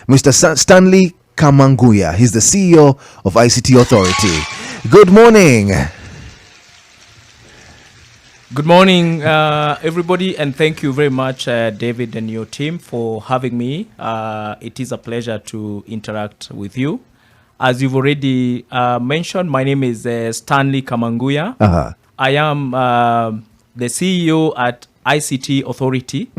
Mr. Stanley Kamanguya. He's the CEO of ICT Authority. Good morning. Good morning, everybody, and thank you very much, David and your team, for having me. It is a pleasure to interact with you. As you've already mentioned, my name is Stanley Kamanguya. I am the CEO at ICT Authority.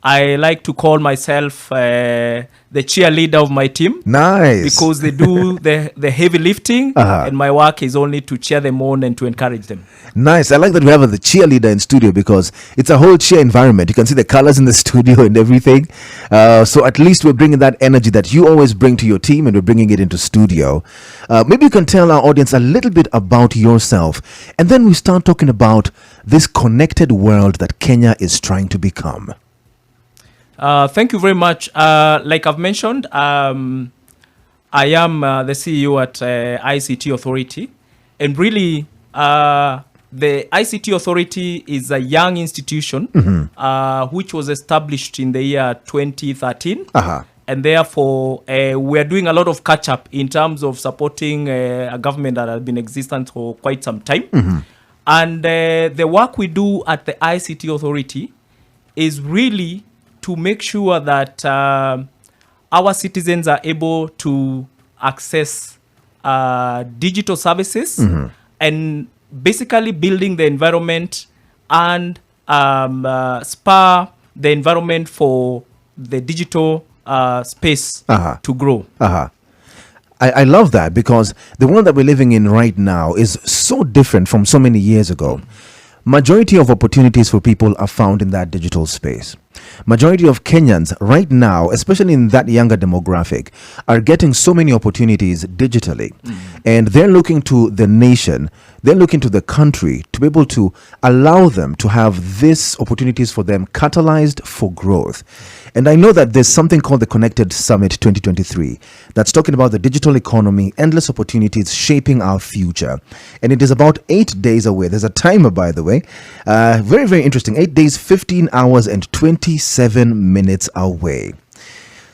I like to call myself the cheerleader of my team. Nice. Because they do the heavy lifting, and my work is only to cheer them on and to encourage them. Nice. I like that we have the cheerleader in studio because it's a whole cheer environment. You can see the colors in the studio and everything. So at least we're bringing that energy that you always bring to your team, and we're bringing it into studio. Maybe you can tell our audience a little bit about yourself, and then we start talking about this connected world that Kenya is trying to become. Thank you very much. Like I've mentioned, I am the CEO at ICT Authority. And really, the ICT Authority is a young institution which was established in the year 2013. And therefore, we are doing a lot of catch-up in terms of supporting a government that has been existent for quite some time. And the work we do at the ICT Authority is really to make sure that our citizens are able to access digital services and basically building the environment and spur the environment for the digital space to grow. I love that because the world that we're living in right now is so different from so many years ago. Majority of opportunities for people are found in that digital space. Majority of Kenyans right now, especially in that younger demographic, are getting so many opportunities digitally. And they're looking to the nation, they're looking to the country to be able to allow them to have these opportunities for them catalyzed for growth. And I know that there's something called the Connected Summit 2023 that's talking about the digital economy, endless opportunities shaping our future. And it is about 8 days away. There's a timer, by the way. Very, very interesting. 8 days, 15 hours, and 27 minutes away.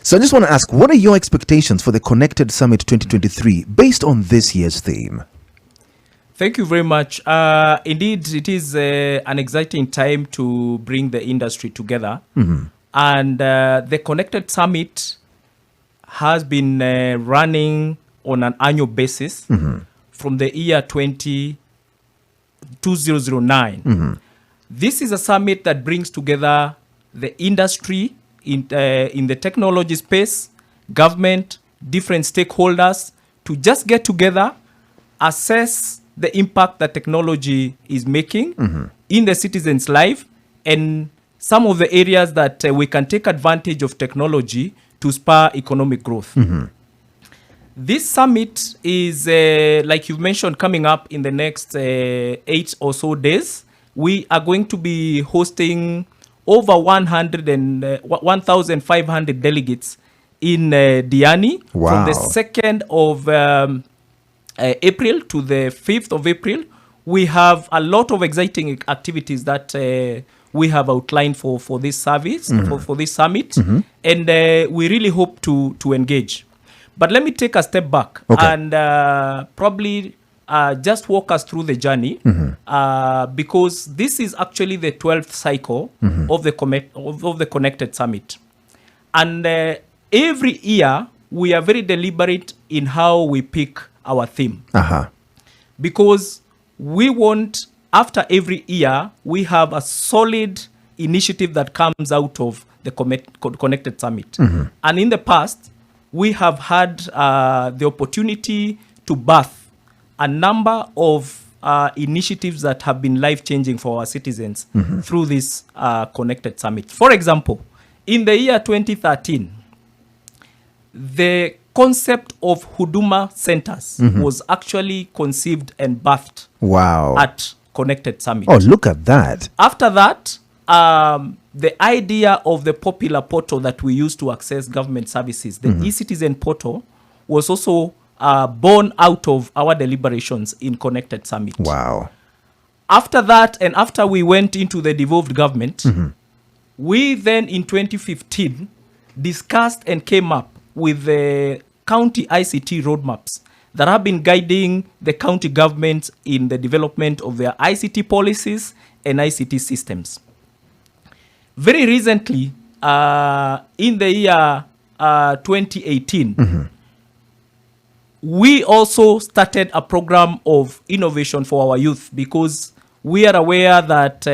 So I just want to ask, what are your expectations for the Connected Summit 2023 based on this year's theme? Thank you very much. Indeed, it is an exciting time to bring the industry together. And the Connected Summit has been running on an annual basis from the year 2009. This is a summit that brings together the industry in the technology space, government, different stakeholders to just get together, assess the impact that technology is making in the citizens' life, and some of the areas that we can take advantage of technology to spur economic growth. This summit is, like you've mentioned, coming up in the next 8 or so days. We are going to be hosting over 1,500 delegates in Diani from the 2nd of April to the 5th of April. We have a lot of exciting activities that we have outlined for this service, for this summit, and we really hope to engage. But let me take a step back and probably just walk us through the journey, because this is actually the 12th cycle of the Connected Summit. And every year, we are very deliberate in how we pick our theme. Because we want, after every year, we have a solid initiative that comes out of the Connected Summit. And in the past, we have had the opportunity to birth a number of initiatives that have been life-changing for our citizens through this Connected Summit. For example, in the year 2013, the concept of Huduma centers was actually conceived and birthed at Connected Summit. Oh, look at that. After that, the idea of the popular portal that we use to access government services, the e-citizen portal, was also born out of our deliberations in Connected Summit. Wow. After that, and after we went into the devolved government, we then in 2015 discussed and came up with the county ICT roadmaps that have been guiding the county governments in the development of their ICT policies and ICT systems. Very recently, in the year 2018, we also started a program of innovation for our youth, because we are aware that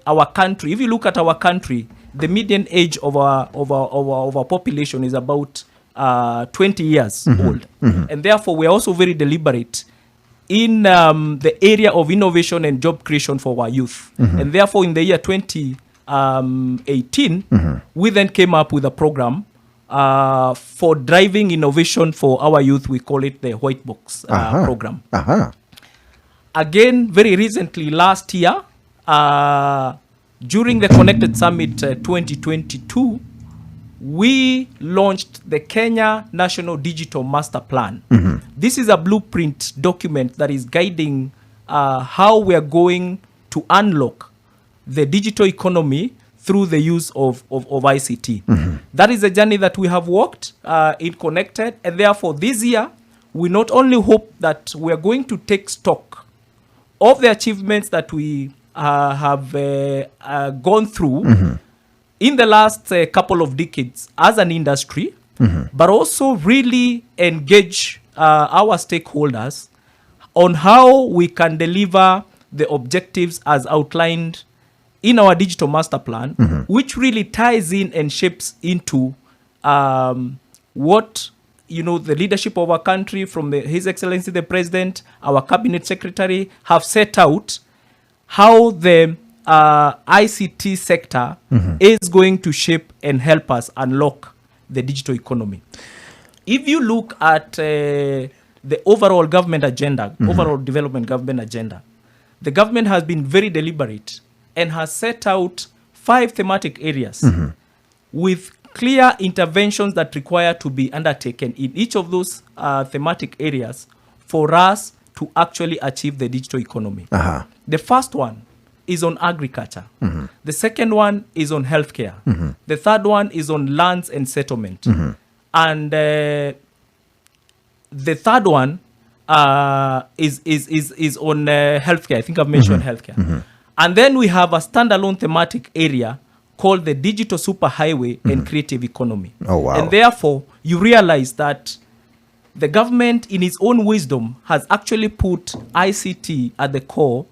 our country, if you look at our country, the median age of our population is about 20 years old. And therefore, we are also very deliberate in the area of innovation and job creation for our youth. And therefore, in the year 2018, we then came up with a program for driving innovation for our youth. We call it the White Box program. Again, very recently, last year, during the Connected Summit 2022, we launched the Kenya National Digital Master Plan. This is a blueprint document that is guiding how we are going to unlock the digital economy through the use of ICT. That is a journey that we have walked in Connected, and therefore this year, we not only hope that we are going to take stock of the achievements that we have gone through in the last couple of decades as an industry, but also really engage our stakeholders on how we can deliver the objectives as outlined in our digital master plan, which really ties in and shapes into what the leadership of our country, from His Excellency the President, our Cabinet Secretary, have set out how the ICT sector is going to shape and help us unlock the digital economy. If you look at the overall government agenda, overall development government agenda, the government has been very deliberate and has set out 5 thematic areas with clear interventions that require to be undertaken in each of those thematic areas for us to actually achieve the digital economy. The first one is on agriculture. The second one is on healthcare. The third one is on lands and settlement. And the third one is on healthcare. I think I've mentioned healthcare. And then we have a standalone thematic area called the digital superhighway and creative economy. And therefore, you realize that the government, in its own wisdom, has actually put ICT at the core